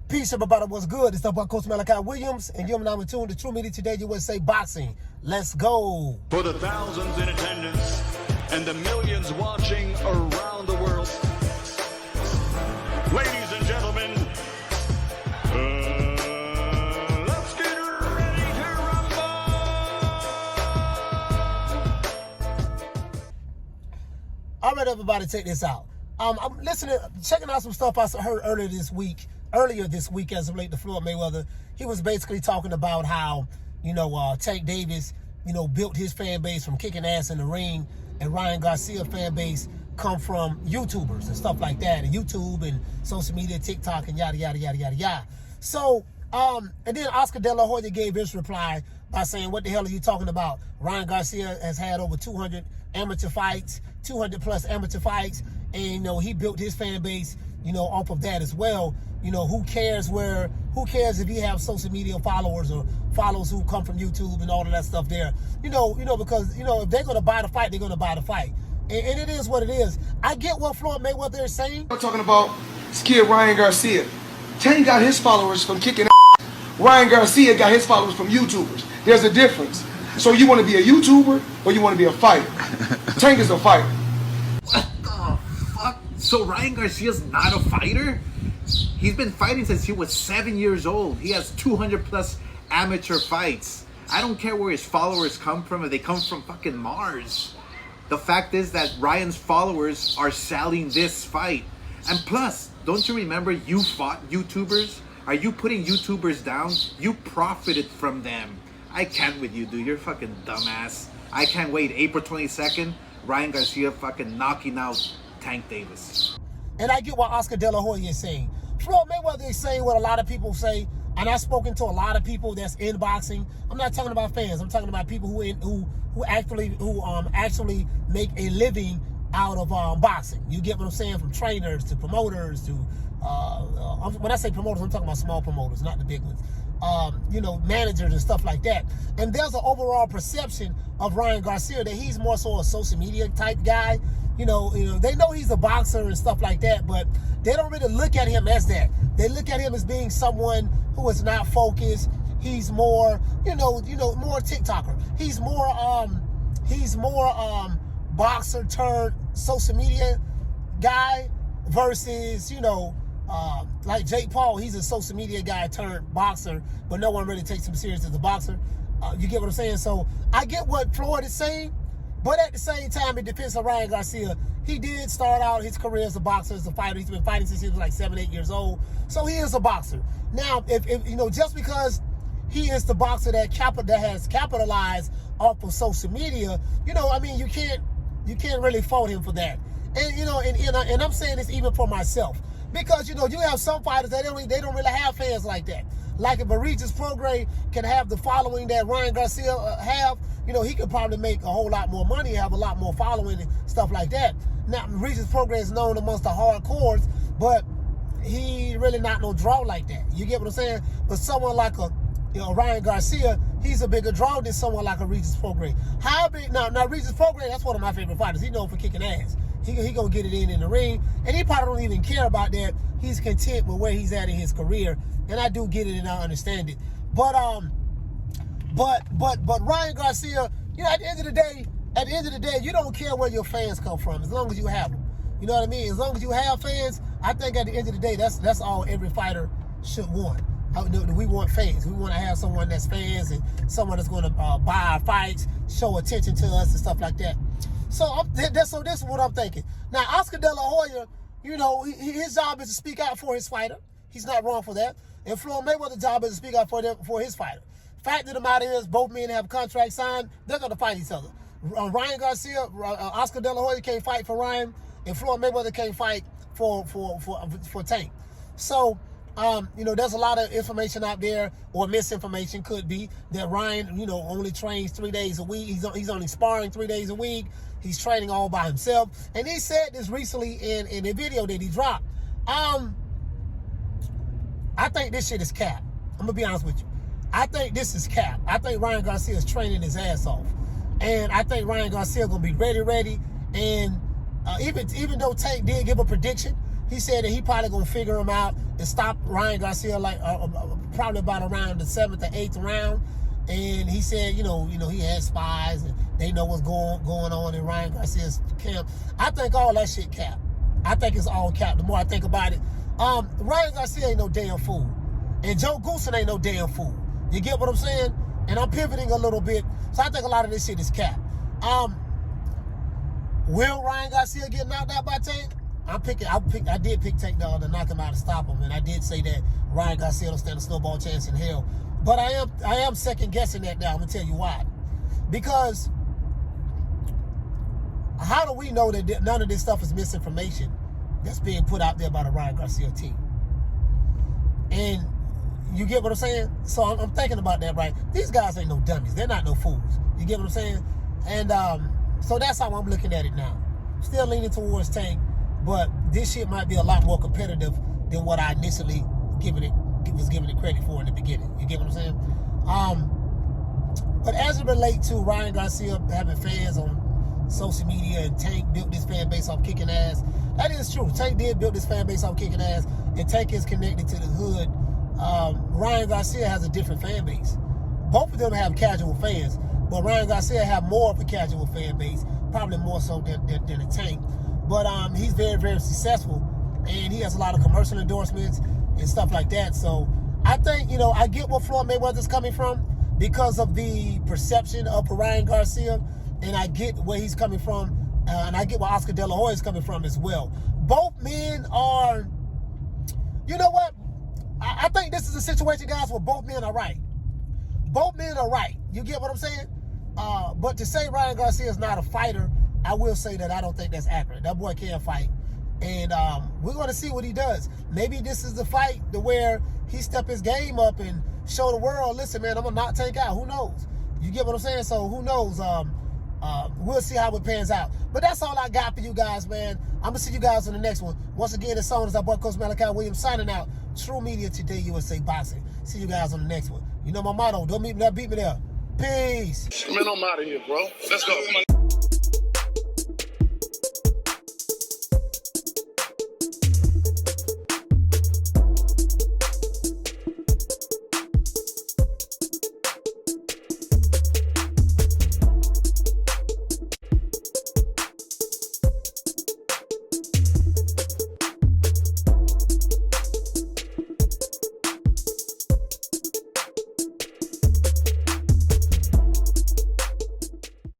Peace, everybody. What's good? It's up by Coach Malachi Williams, and you're now in tune to True Media Today USA Boxing. Let's go. For the thousands in attendance and the millions watching around the world, ladies and gentlemen, let's get ready to rumble. All right, everybody, check this out. I'm checking out some stuff I heard earlier this week as it relates to Floyd Mayweather. He was basically talking about how, Tank Davis, built his fan base from kicking ass in the ring, and Ryan Garcia fan base come from YouTubers and stuff like that, and YouTube and social media, TikTok, and yada, yada, yada, yada, yada. So, and then Oscar De La Hoya gave his reply by saying, what the hell are you talking about? Ryan Garcia has had over 200 amateur fights, 200 plus amateur fights, and, he built his fan base, off of that as well. Who cares if you have social media followers or followers who come from YouTube and all of that stuff there, because, if they're going to buy the fight, they're going to buy the fight. And it is what it is. I get what Floyd Mayweather is saying. We're talking about this kid, Ryan Garcia. Tank got his followers from kicking ass. Ryan Garcia got his followers from YouTubers. There's a difference. So you want to be a YouTuber or you want to be a fighter? Tank is a fighter. What the fuck? So Ryan Garcia's not a fighter? He's been fighting since he was 7 years old. He has 200 plus amateur fights. I don't care where his followers come from, if they come from fucking Mars. The fact is that Ryan's followers are selling this fight. And plus, don't you remember you fought YouTubers? Are you putting YouTubers down? You profited from them. I can't with you, dude. You're fucking dumbass. I can't wait. April 22nd, Ryan Garcia fucking knocking out Tank Davis. And I get what Oscar De La Hoya is saying. Floyd Mayweather is saying what a lot of people say, and I've spoken to a lot of people that's in boxing. I'm not talking about fans. I'm talking about people who actually make a living out of boxing. You get what I'm saying? From trainers to promoters to when I say promoters, I'm talking about small promoters, not the big ones. Managers and stuff like that. And there's an overall perception of Ryan Garcia that he's more so a social media type guy. They know he's a boxer and stuff like that, but they don't really look at him as that. They look at him as being someone who is not focused. He's more, more TikToker. He's more boxer turned social media guy versus, like Jake Paul. He's a social media guy turned boxer, but no one really takes him serious as a boxer. You get what I'm saying? So I get what Floyd is saying. But at the same time, it depends on Ryan Garcia. He did start out his career as a boxer, as a fighter. He's been fighting since he was like 7, 8 years old. So he is a boxer. Now, if just because he is the boxer that has capitalized off of social media, you can't really fault him for that. And and I'm saying this even for myself, because you have some fighters that they don't really have fans like that. Like if a Regis Prograis can have the following that Ryan Garcia have, he could probably make a whole lot more money, have a lot more following and stuff like that. Now, Regis Prograis is known amongst the hardcores, but he really not no draw like that. You get what I'm saying? But someone like Ryan Garcia, he's a bigger draw than someone like a Regis Prograis. How big? Now Regis Prograis, that's one of my favorite fighters. He's known for kicking ass. He gonna get it in the ring, and he probably don't even care about that. He's content with where he's at in his career, and I do get it and I understand it. But Ryan Garcia, at the end of the day, you don't care where your fans come from as long as you have them. You know what I mean? As long as you have fans, I think at the end of the day, that's all every fighter should want. We want fans. We want to have someone that's fans and someone that's going to buy our fights, show attention to us and stuff like that. So this is what I'm thinking. Now, Oscar De La Hoya, his job is to speak out for his fighter. He's not wrong for that. And Floyd Mayweather's job is to speak out for his fighter. Fact of the matter is, both men have contracts signed. They're going to fight each other. Ryan Garcia, Oscar De La Hoya can't fight for Ryan, and Floyd Mayweather can't fight for Tank. So, there's a lot of information out there, or misinformation could be, that Ryan, only trains 3 days a week. He's only sparring 3 days a week. He's training all by himself. And he said this recently in a video that he dropped. I think this shit is cap. I'm going to be honest with you. I think this is cap. I think Ryan Garcia is training his ass off. And I think Ryan Garcia going to be ready. And even though Tank did give a prediction he said that he probably gonna figure him out and stop Ryan Garcia like probably about around the 7th or 8th round. And he said, you know, he had spies and they know what's going on in Ryan Garcia's camp. I think all that shit cap. I think it's all cap. The more I think about it, Ryan Garcia ain't no damn fool, and Joe Goosen ain't no damn fool. You get what I'm saying? And I'm pivoting a little bit, so I think a lot of this shit is cap. Will Ryan Garcia get knocked out by Tank? I did pick Tank to knock him out and stop him, and I did say that Ryan Garcia don't stand a snowball chance in hell. But I am second guessing that now. I'm gonna tell you why. Because how do we know that none of this stuff is misinformation that's being put out there by the Ryan Garcia team? And you get what I'm saying? So I'm thinking about that, right? These guys ain't no dummies. They're not no fools. You get what I'm saying? And so that's how I'm looking at it now. Still leaning towards Tank, but this shit might be a lot more competitive than what I initially was giving it credit for in the beginning. You get what I'm saying? But as it relates to Ryan Garcia having fans on social media and Tank built this fan base off kicking ass, that is true. Tank did build this fan base off kicking ass, and Tank is connected to the hood. Ryan Garcia has a different fan base. Both of them have casual fans, but Ryan Garcia have more of a casual fan base, probably more so than a Tank. But he's very, very successful, and he has a lot of commercial endorsements and stuff like that. So I think, I get where Floyd Mayweather's coming from because of the perception of Ryan Garcia, and I get where he's coming from, and I get where Oscar De La Hoya is coming from as well. Both men are, you know what? I think this is a situation, guys, where both men are right. Both men are right. You get what I'm saying? But to say Ryan Garcia is not a fighter, I will say that I don't think that's accurate. That boy can fight. And we're going to see what he does. Maybe this is the fight to where he step his game up and show the world, listen, man, I'm going to knock Tank out. Who knows? You get what I'm saying? So who knows? We'll see how it pans out. But that's all I got for you guys, man. I'm going to see you guys on the next one. Once again, this song is our boy, Coach Malachi Williams, signing out. True Media Today, USA Boxing. See you guys on the next one. You know my motto. Don't beat me there. Peace. Man, I'm out of here, bro. Let's go.